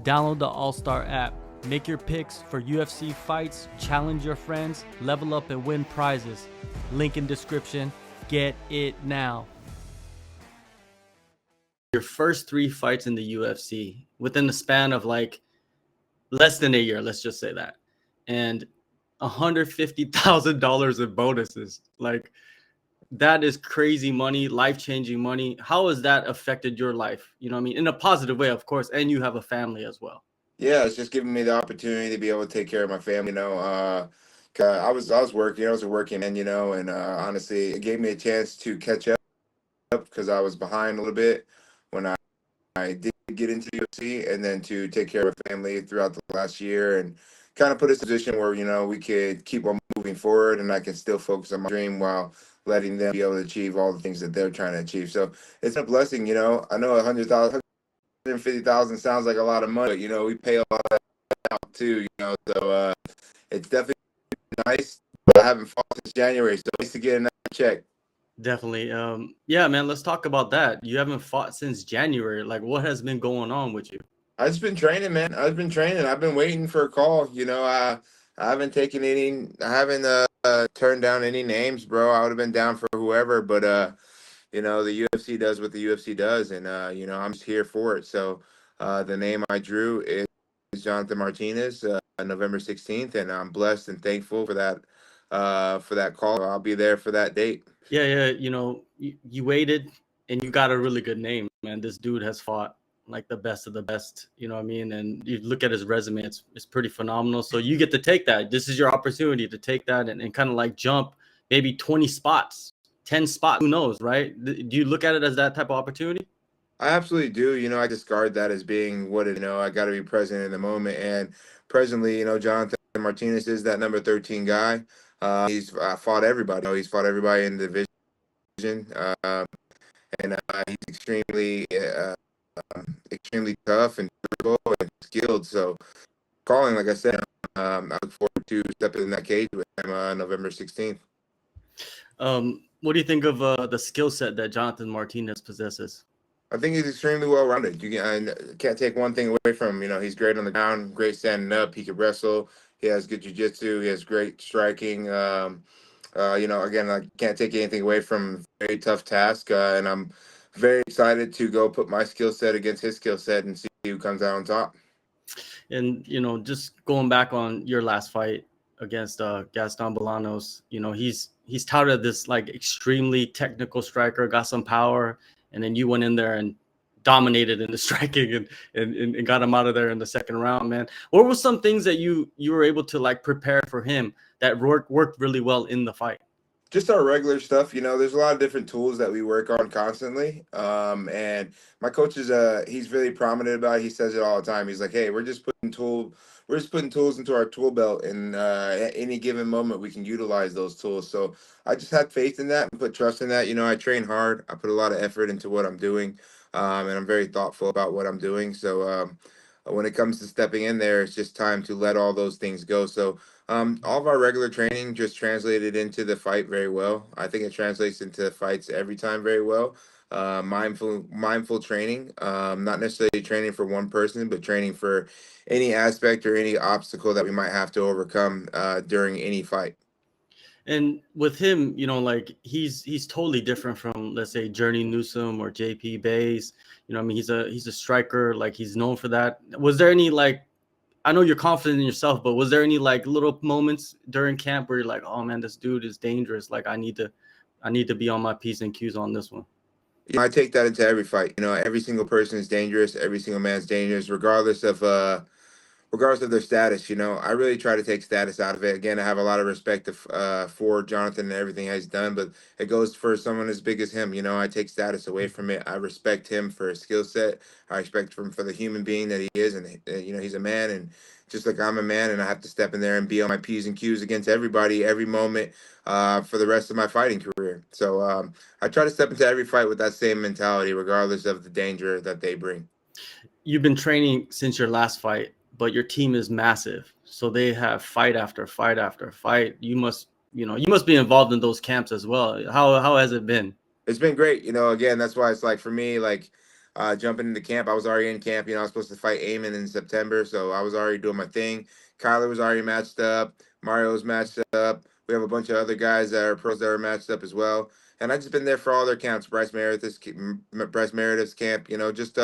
Download the AllStar app. Make your picks for UFC fights, challenge your friends, level up and win prizes. Link in description. Get it now. Your first 3 fights in the UFC within the span of like less than a year, let's just say that. And $150,000 in bonuses. Like, that is crazy money, life-changing money. How has that affected your life? You know what I mean? In a positive way, of course, and you have a family as well. Yeah, it's just giving me the opportunity to be able to take care of my family. 'Cause I was working, I was a working man, and honestly, it gave me a chance to catch up because I was behind a little bit when I did get into UFC, and then to take care of my family throughout the last year and kind of put us in a position where we could keep on moving forward, and I can still focus on my dream while letting them be able to achieve all the things that they're trying to achieve. So it's a blessing. I know 150,000 sounds like a lot of money, but we pay a lot of that out too. So it's definitely nice. But I haven't fought since January, so nice to get another check. Definitely. Yeah, man, let's talk about that. You haven't fought since January. Like, what has been going on with you? I've just been training, man. I've been training. I've been waiting for a call. I haven't taken any. I haven't turned down any names, bro. I would have been down for whoever, but the UFC does what the UFC does, and I'm just here for it. So the name I drew is Jonathan Martinez, November 16th, and I'm blessed and thankful for that call. I'll be there for that date. Yeah. You waited and you got a really good name, man. This dude has fought like the best of the best, you know what I mean? And you look at his resume, it's pretty phenomenal. So you get to take that. This is your opportunity to take that and kind of like jump maybe 20 spots, 10 spots, who knows, right? Do you look at it as that type of opportunity? I absolutely do. I discard that as being what it. I got to be present in the moment, and presently, Jonathan Martinez is that number 13 guy. He's fought everybody. He's fought everybody in the division, and he's extremely tough and durable and skilled. So, calling, like I said, I look forward to stepping in that cage with him November 16th. What do you think of the skill set that Jonathan Martinez possesses? I think he's extremely well rounded. Can't take one thing away from him. He's great on the ground, great standing up. He can wrestle. He has good jiu-jitsu. He has great striking. Again, I can't take anything away from a very tough task. And I'm very excited to go put my skill set against his skill set and see who comes out on top. And just going back on your last fight against Gaston Bolanos, he's touted this like extremely technical striker, got some power, and then you went in there and dominated in the striking and got him out of there in the second round, man. What were some things that you were able to like prepare for him that worked really well in the fight? Just our regular stuff. There's a lot of different tools that we work on constantly. And my coach he's really prominent about it. He says it all the time. He's like, hey, we're just putting tools into our tool belt, and at any given moment we can utilize those tools. So I just had faith in that and put trust in that. I train hard. I put a lot of effort into what I'm doing, and I'm very thoughtful about what I'm doing. So when it comes to stepping in there, it's just time to let all those things go. So all of our regular training just translated into the fight very well. I think it translates into fights every time very well. Mindful training, not necessarily training for one person, but training for any aspect or any obstacle that we might have to overcome during any fight. And with him, like he's totally different from, let's say, Journey Newsom or JP Bays. I mean, he's a striker, like he's known for that. Was there any like, I know you're confident in yourself, but was there any like little moments during camp where you're like, oh man, this dude is dangerous. Like I need to be on my P's and Q's on this one. I take that into every fight. Every single person is dangerous. Every single man's dangerous, regardless of their status. I really try to take status out of it. Again, I have a lot of respect for Jonathan and everything he's done, but it goes for someone as big as him. I take status away from it. I respect him for his skill set. I respect him for the human being that he is, and he's a man, and just like I'm a man, and I have to step in there and be on my P's and Q's against everybody, every moment, for the rest of my fighting career. So I try to step into every fight with that same mentality, regardless of the danger that they bring. You've been training since your last fight, but your team is massive. So they have fight after fight after fight. You must be involved in those camps as well. How has it been? It's been great. Again, that's why it's like for me, like jumping into camp. I was already in camp. I was supposed to fight Eamon in September, so I was already doing my thing. Kyler was already matched up. Mario was matched up. We have a bunch of other guys that are pros that are matched up as well. And I just been there for all their camps. Bryce Meredith's camp. Just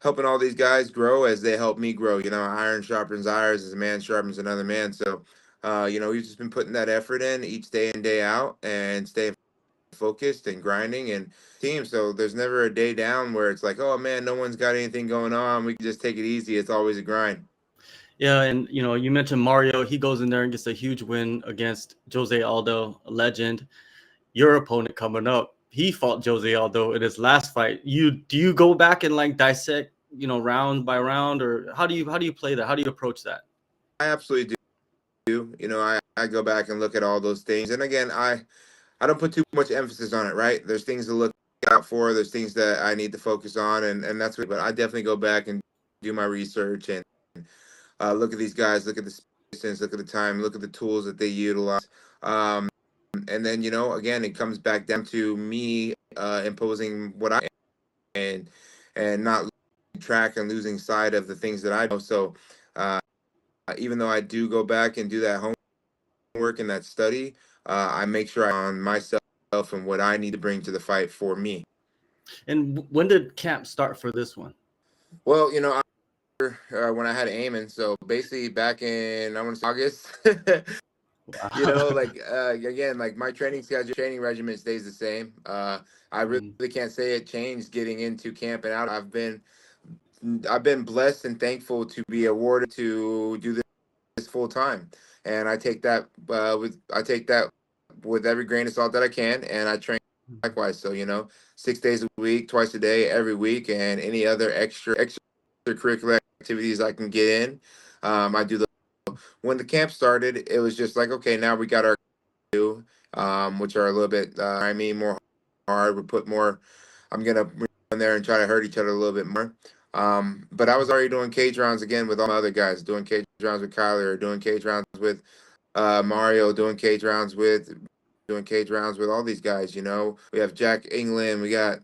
helping all these guys grow as they help me grow. Iron sharpens iron as a man sharpens another man. So, we've just been putting that effort in each day and day out and staying focused and grinding and team. So there's never a day down where it's like, oh man, no one's got anything going on. We can just take it easy. It's always a grind. Yeah, and you mentioned Mario. He goes in there and gets a huge win against Jose Aldo, a legend. Your opponent coming up, he fought Jose Aldo in his last fight. Do you go back and like dissect, round by round, or how do you play that? How do you approach that? I absolutely do. I go back and look at all those things. And again, I don't put too much emphasis on it, right? There's things to look out for. There's things that I need to focus on, and that's what. But I definitely go back and do my research and look at these guys, look at the distance, look at the time, look at the tools that they utilize. And then again, it comes back down to me imposing what I and not losing track and losing sight of the things that I know. So even though I do go back and do that homework and that study, I make sure I'm on myself and what I need to bring to the fight for me. And when did camp start for this one? Well, when I had Eamon, so basically back in I want to say August. Wow. Again, like my training schedule, training regimen stays the same. I really can't say it changed getting into camp and out. I've been blessed and thankful to be awarded to do this full time, and I take that with every grain of salt that I can, and I train likewise. So 6 days a week, twice a day, every week, and any other extracurricular activities I can get in, I do. When the camp started, it was just like, okay, now we got our do, which are a little bit, more hard. We put more. I'm gonna run in there and try to hurt each other a little bit more. But I was already doing cage rounds again with all my other guys, doing cage rounds with Kyler, doing cage rounds with Mario, doing cage rounds with all these guys. We have Jack England, we got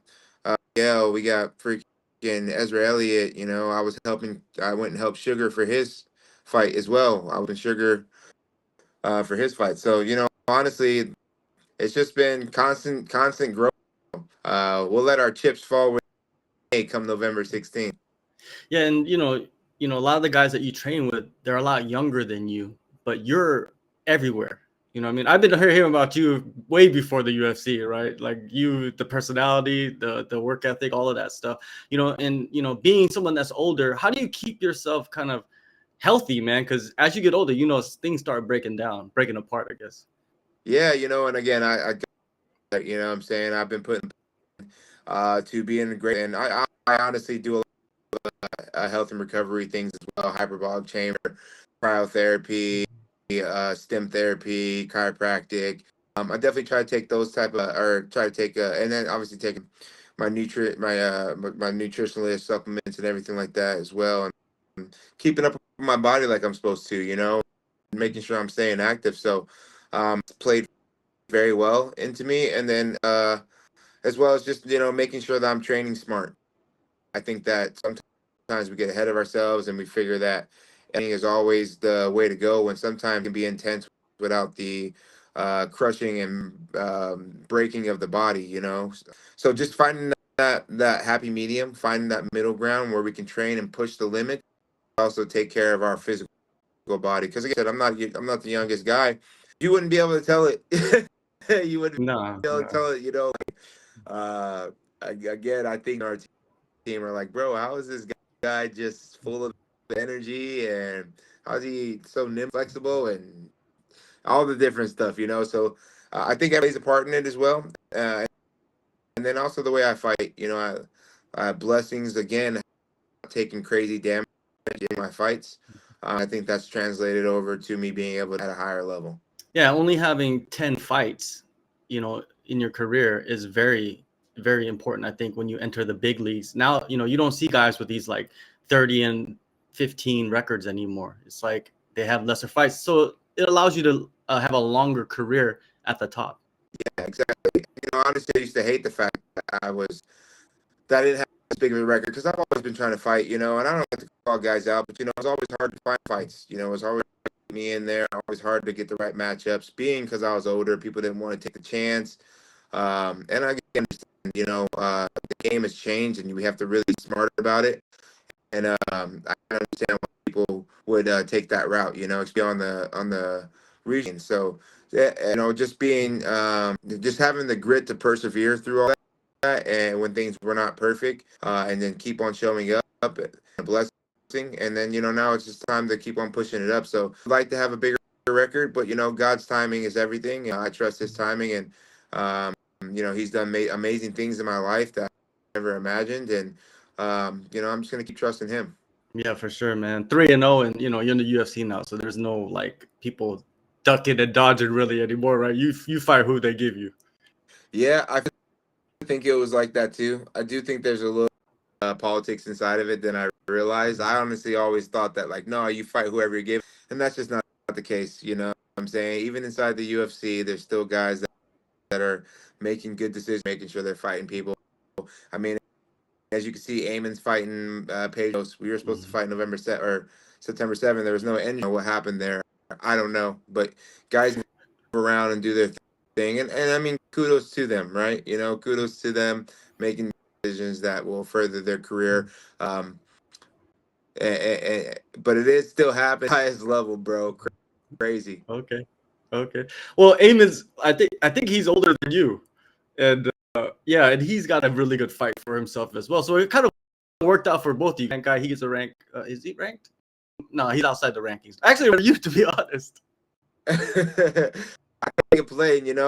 Yale, we got freaking Ezra Elliott. I went and helped Sugar for his fight as well. I was in Sugar for his fight. So, honestly, it's just been constant growth. We'll let our chips fall when they come November 16th. Yeah, and a lot of the guys that you train with, they're a lot younger than you, but you're everywhere. I mean, I've been hearing about you way before the UFC, right? Like the personality, the work ethic, all of that stuff. And being someone that's older, how do you keep yourself kind of healthy, man? Because as you get older, things start breaking apart, I guess. Yeah, and again, I what I'm saying, I've been putting to being a great, and I honestly do a health and recovery things as well, hyperbolic chamber, cryotherapy, stem therapy, chiropractic. I definitely try to take those type of, or try to take, and then obviously taking my my nutritionalist supplements and everything like that as well, and keeping up with my body like I'm supposed to, making sure I'm staying active. So, it's played very well into me, and then as well as just making sure that I'm training smart. I think that sometimes we get ahead of ourselves and we figure that training is always the way to go, when sometimes it can be intense without the crushing and breaking of the body. So just finding that happy medium, finding that middle ground where we can train and push the limit, also take care of our physical body. Because like I said, I'm not the youngest guy. You wouldn't be able to tell it. You wouldn't No, be able to no. tell it. Again, I think our team are like, bro, how is this guy just full of energy, and how's he so nimble, flexible, and all the different stuff, So I think that plays a part in it as well. And then also the way I fight, blessings again, taking crazy damage in my fights. I think that's translated over to me being able to at a higher level. Yeah, only having 10 fights, in your career is very, very important. I think when you enter the big leagues now, you don't see guys with these like 30 and 15 records anymore. It's like they have lesser fights. So it allows you to have a longer career at the top. Yeah, exactly. Honestly, I used to hate the fact that I didn't have as big of a record because I've always been trying to fight, and I don't like to call guys out, but it's always hard to find fights. It's always me in there, always hard to get the right matchups. Being because I was older, people didn't want to take the chance. And I understand, the game has changed, and we have to really be smart about it. And I understand why people would take that route, especially on the region. So, yeah, just being, just having the grit to persevere through all that, and when things were not perfect, and then keep on showing up, a blessing. And then now it's just time to keep on pushing it up. So, I'd like to have a bigger record, but God's timing is everything. I trust His timing, and He's done amazing things in my life that I never imagined, and I'm just gonna keep trusting Him. Yeah, for sure, man. 3-0, and you're in the UFC now, so there's no like people ducking and dodging really anymore, right? You fight who they give you. Yeah, I think it was like that too. I do think there's a little politics inside of it than I realized. I honestly always thought that like, no, you fight whoever you give, and that's just not the case. What I'm saying, even inside the UFC, there's still guys that are making good decisions, making sure they're fighting people. I mean, as you can see, Eamon's fighting Pedro. We were supposed to fight September 7th. There was no end. What happened there? I don't know. But guys move around and do their thing. And I mean, kudos to them, right? Kudos to them making decisions that will further their career. But it is still happening at the highest level, bro. Crazy. Okay. Well, Eamon's, I think he's older than you. And yeah, and he's got a really good fight for himself as well. So it kind of worked out for both of you. That guy, he gets a rank. Is he ranked? No, he's outside the rankings. Actually, for you, to be honest. I can't complain, and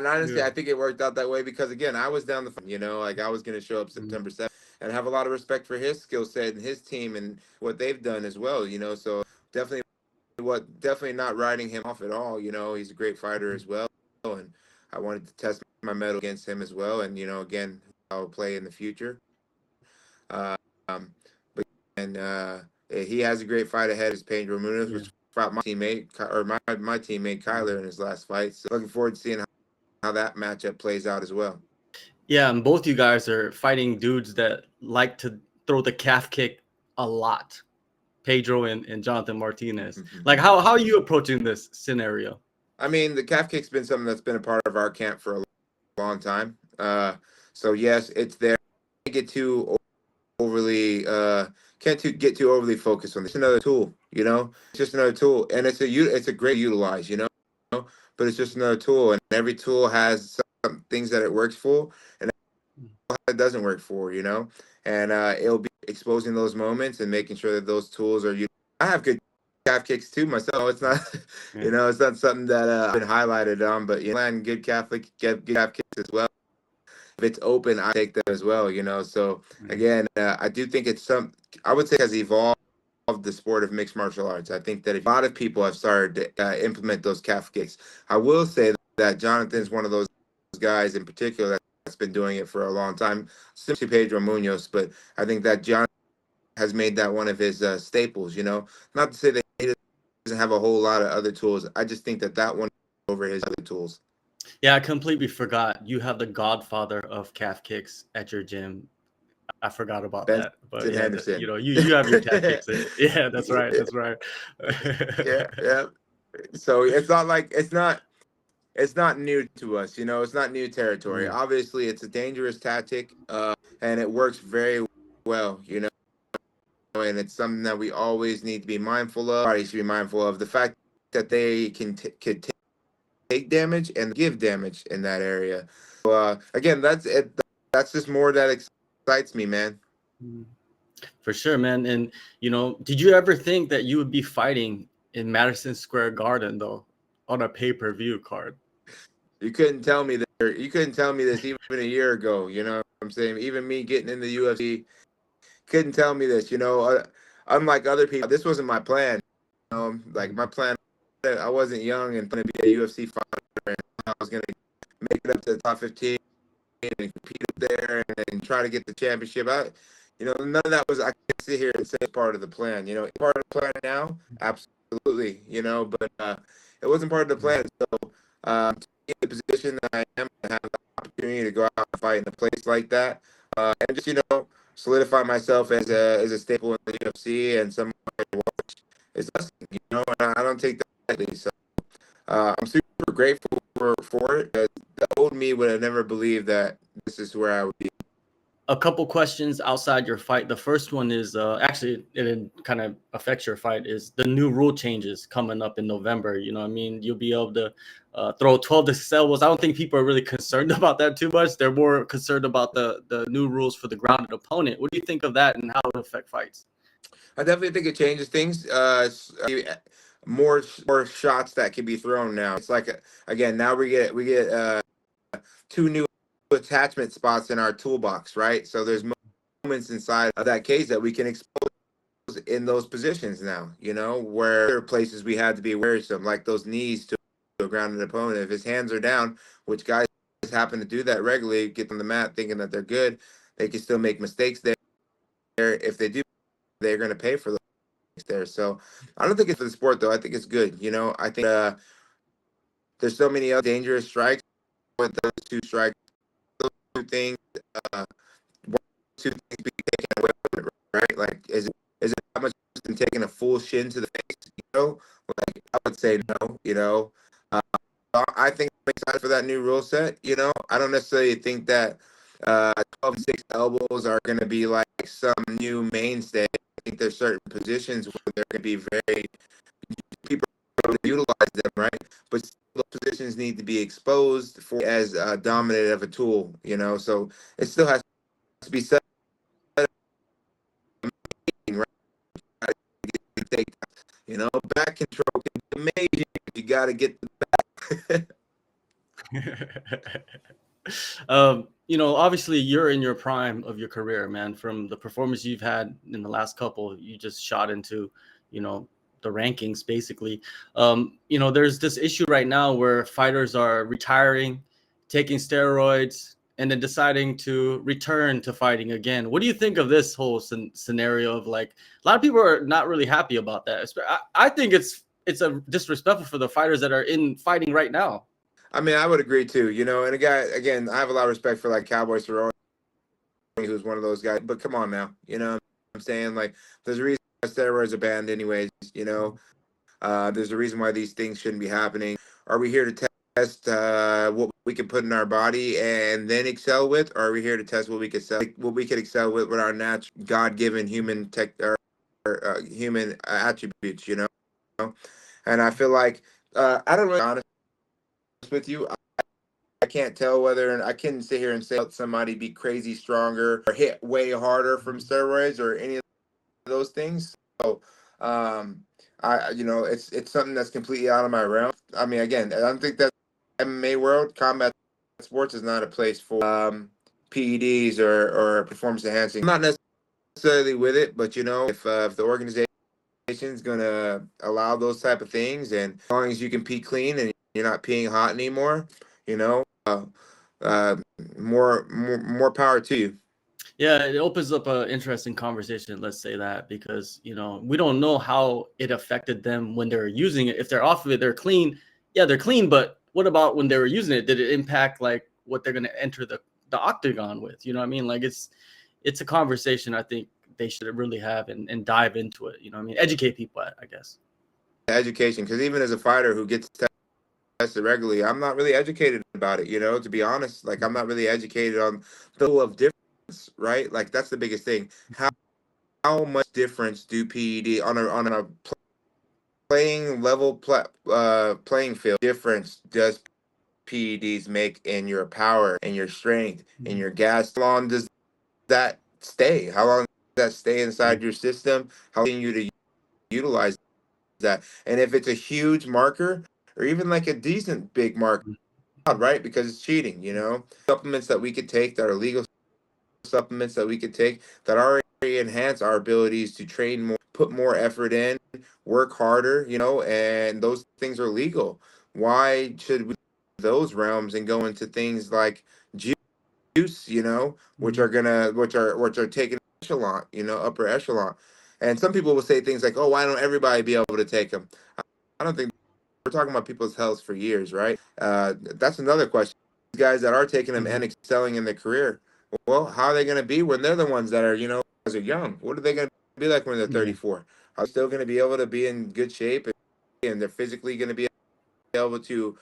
honestly, I think it worked out that way because again, I was down the front, like I was going to show up September 7th and have a lot of respect for his skill set and his team and what they've done as well, So definitely not writing him off at all. He's a great fighter as well, and I wanted to test my mettle against him as well. And again, I'll play in the future. But he has a great fight ahead. Is Pedro Munoz, which fought my teammate my teammate Kyler in his last fight. So looking forward to seeing how that matchup plays out as well. Yeah, and both you guys are fighting dudes that like to throw the calf kick a lot. Pedro and Jonathan Martinez. Like, how are you approaching this scenario? I mean, the calf kick's been something that's been a part of our camp for a long time. So yes, it's there. Can't get too overly focused on this. It's another tool, It's just another tool, and it's a great utilize, But it's just another tool, and every tool has some things that it works for, and it doesn't work for, And it'll be exposing those moments and making sure that those tools are. I have good calf kicks too myself. It's not, it's not something that I've been highlighted on, but land good calf kicks as well. If it's open, I take them as well. So again, I do think I would say has evolved the sport of mixed martial arts. I think that a lot of people have started to implement those calf kicks. I will say that Jonathan's one of those guys in particular that's been doing it for a long time, simply Pedro Munoz, but I think that John has made that one of his staples, Not to say that he doesn't have a whole lot of other tools. I just think that one over his other tools. Yeah, I completely forgot. You have the godfather of calf kicks at your gym. I forgot about that. But yeah, Henderson. You have your calf kicks. Yeah, that's right. That's right. yeah. So it's not new to us, It's not new territory. Obviously, it's a dangerous tactic, and it works very well, And it's something that we always need to be mindful of. Everybody should be mindful of the fact that they can take damage and give damage in that area. So, again, that's it. That's just more that excites me, man. For sure, man. And did you ever think that you would be fighting in Madison Square Garden though, on a pay-per-view card? You couldn't tell me that. You couldn't tell me this even a year ago. You know what I'm saying? Even me getting in the UFC, couldn't tell me this. Unlike other people, this wasn't my plan. Like my plan, I wasn't young and going to be a UFC fighter, and I was going to make it up to the top 15 and compete up there and try to get the championship. None of that was. I can't sit here and say it's part of the plan. Part of the plan now, absolutely. But it wasn't part of the plan. So, to be in the position that I am, to have the opportunity to go out and fight in a place like that, and just solidify myself as a staple in the UFC and someone to watch is Dustin, and I don't take that lightly. So I'm super grateful for it. The old me would have never believed that this is where I would be. A couple questions outside your fight. The first one is actually it kind of affects your fight is the new rule changes coming up in November. You know what I mean? You'll be able to throw 12 to elbows. I don't think people are really concerned about that too much. They're more concerned about the new rules for the grounded opponent. What do you think of that and how it will affect fights? I definitely think it changes things. More shots that can be thrown now. It's like again, now we get two new attachment spots in our toolbox, right? So there's moments inside of that cage that we can expose in those positions now, where there are places we had to be worrisome, like those knees to a grounded opponent. If his hands are down, which guys happen to do that regularly, get on the mat thinking that they're good, they can still make mistakes there. If they do, they're going to pay for those mistakes there. So I don't think it's for the sport, though. I think it's good. I think there's so many other dangerous strikes with those two strikes. Those uh, two things be taken away from it, right? Like, is it how much than taking a full shin to the face? Like I would say no. Uh, I think I'm excited for that new rule set. I don't necessarily think that 12 and 6 elbows are going to be like some new mainstay. I think there's certain positions where they're going to be very people are going to utilize them, right? But those positions need to be exposed for as dominant of a tool. So it still has to be set, right? Take, back control can be amazing. You got to get the back. Obviously you're in your prime of your career, man. From the performance you've had in the last couple, you just shot into, the rankings basically. There's this issue right now where fighters are retiring, taking steroids, and then deciding to return to fighting again. What do you think of this whole scenario of like, a lot of people are not really happy about that. I think it's a disrespectful for the fighters that are in fighting right now. I mean, I would agree too, and a guy, again, I have a lot of respect for like Cowboy Cerrone, who's one of those guys, but come on now, what I'm saying? Like, there's a reason why steroids are banned anyways, there's a reason why these things shouldn't be happening. Are we here to test what we can put in our body and then excel with, or are we here to test what we could excel with our natural God-given human human attributes, And I feel like I don't really honest with you. I can't tell whether I can sit here and say somebody be crazy stronger or hit way harder from steroids or any of those things. So it's something that's completely out of my realm. I mean, again, I don't think that MMA world, combat sports is not a place for PEDs or performance enhancing. I'm not necessarily with it, but if the organization is going to allow those type of things, and as long as you can pee clean and you're not peeing hot anymore, more power to you. Yeah, it opens up an interesting conversation, let's say that, because we don't know how it affected them when they're using it. If they're off of it, they're clean. Yeah, they're clean, but what about when they were using it? Did it impact like what they're going to enter the octagon with? You know what I mean? Like it's a conversation I think they should really have and dive into it. Educate people, I guess. Education, because even as a fighter who gets tested regularly, I'm not really educated about it, to be honest. Like, I'm not really educated on the level of difference, right? Like, that's the biggest thing. How much difference do PED on a playing level playing field difference does PEDs make in your power and your strength and your gas? How long does that stay? How long does that stay inside your system? How long can you to utilize that? And if it's a huge marker or even like a decent big marker, right? Because it's cheating, supplements that we could take that are legal supplements that we could take that already enhance our abilities to train more, put more effort in, work harder, and those things are legal. Why should we those realms and go into things like juice, which are taken echelon, upper echelon? And some people will say things like, "Oh, why don't everybody be able to take them?" I don't think we're talking about people's health for years, right? That's another question. These guys that are taking them and excelling in their career, Well, how are they going to be when they're the ones that are, are young? What are they going to be like when they're Yeah, 34? Are they still going to be able to be in good shape, and they're physically going to be able to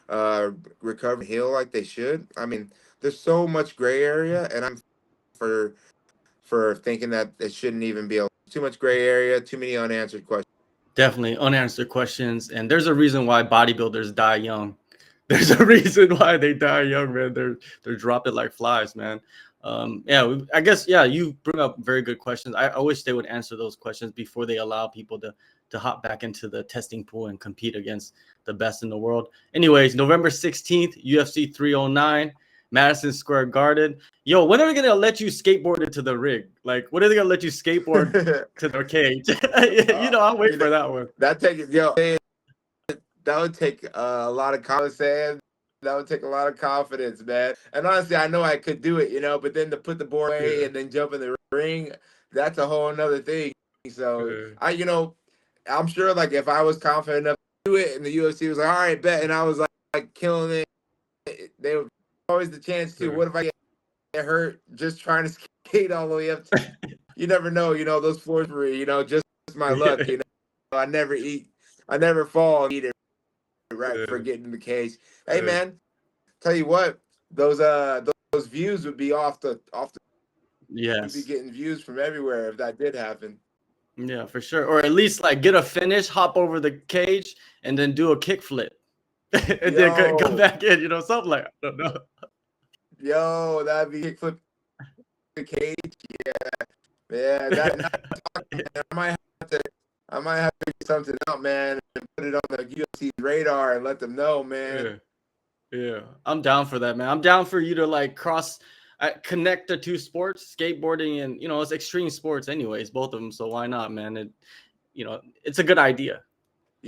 uh, recover and heal like they should? I mean, there's so much gray area, and I'm for thinking that it shouldn't even be too much gray area, too many unanswered questions. definitely unanswered questions, and there's a reason why bodybuilders die young. There's a reason why they die young, man. They're dropping like flies, man. Yeah, I guess yeah. You bring up very good questions. I wish they would answer those questions before they allow people to hop back into the testing pool and compete against the best in the world. Anyways, November 16th, UFC 309, Madison Square Garden. Yo, when are they gonna let you skateboard into the rig? Like, when are they gonna let you skateboard to their cage? I'll wait You know, for that one. that take that would take a lot of confidence. That would take a lot of confidence, man. And honestly, I know I could do it, but then to put the board away Yeah. and then jump in the ring, that's a whole nother thing. So Uh, I'm sure like if I was confident enough to do it and the UFC was like, all right, bet, and I was like killing it, they would always the chance to. uh, What if I get hurt just trying to skate all the way up? You never know, those floors were, just my luck, yeah. I never eat, I never fall and eat it right for Uh, getting in the cage. Hey uh, man, tell you what, those views would be off the you'd be yes. getting views from everywhere if that did happen. Yeah, for sure. Or at least like get a finish, hop over the cage, and then do a kick flip, and then go Yo, back in. Something like I don't know. that'd be kickflip the cage. Yeah, that now I might have to get something out, man, and put it on the UFC's radar and let them know, man. Yeah, yeah. I'm down for that, man. I'm down for you to like connect the two sports, skateboarding and it's extreme sports, anyways, both of them. So why not, man? It's a good idea.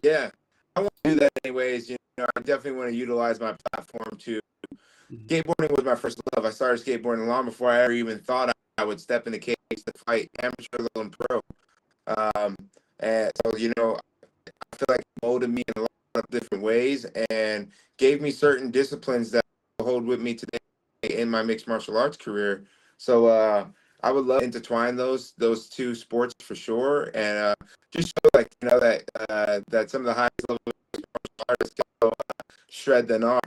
Yeah, I want to do that anyways. I definitely want to utilize my platform to. Mhm. Skateboarding was my first love. I started skateboarding long before I ever even thought I would step in the cage to fight amateur level and pro. Um, and so, I feel like it molded me in a lot of different ways and gave me certain disciplines that I hold with me today in my mixed martial arts career. So I would love to intertwine those two sports for sure, and just show that that some of the highest level artists can shred than are.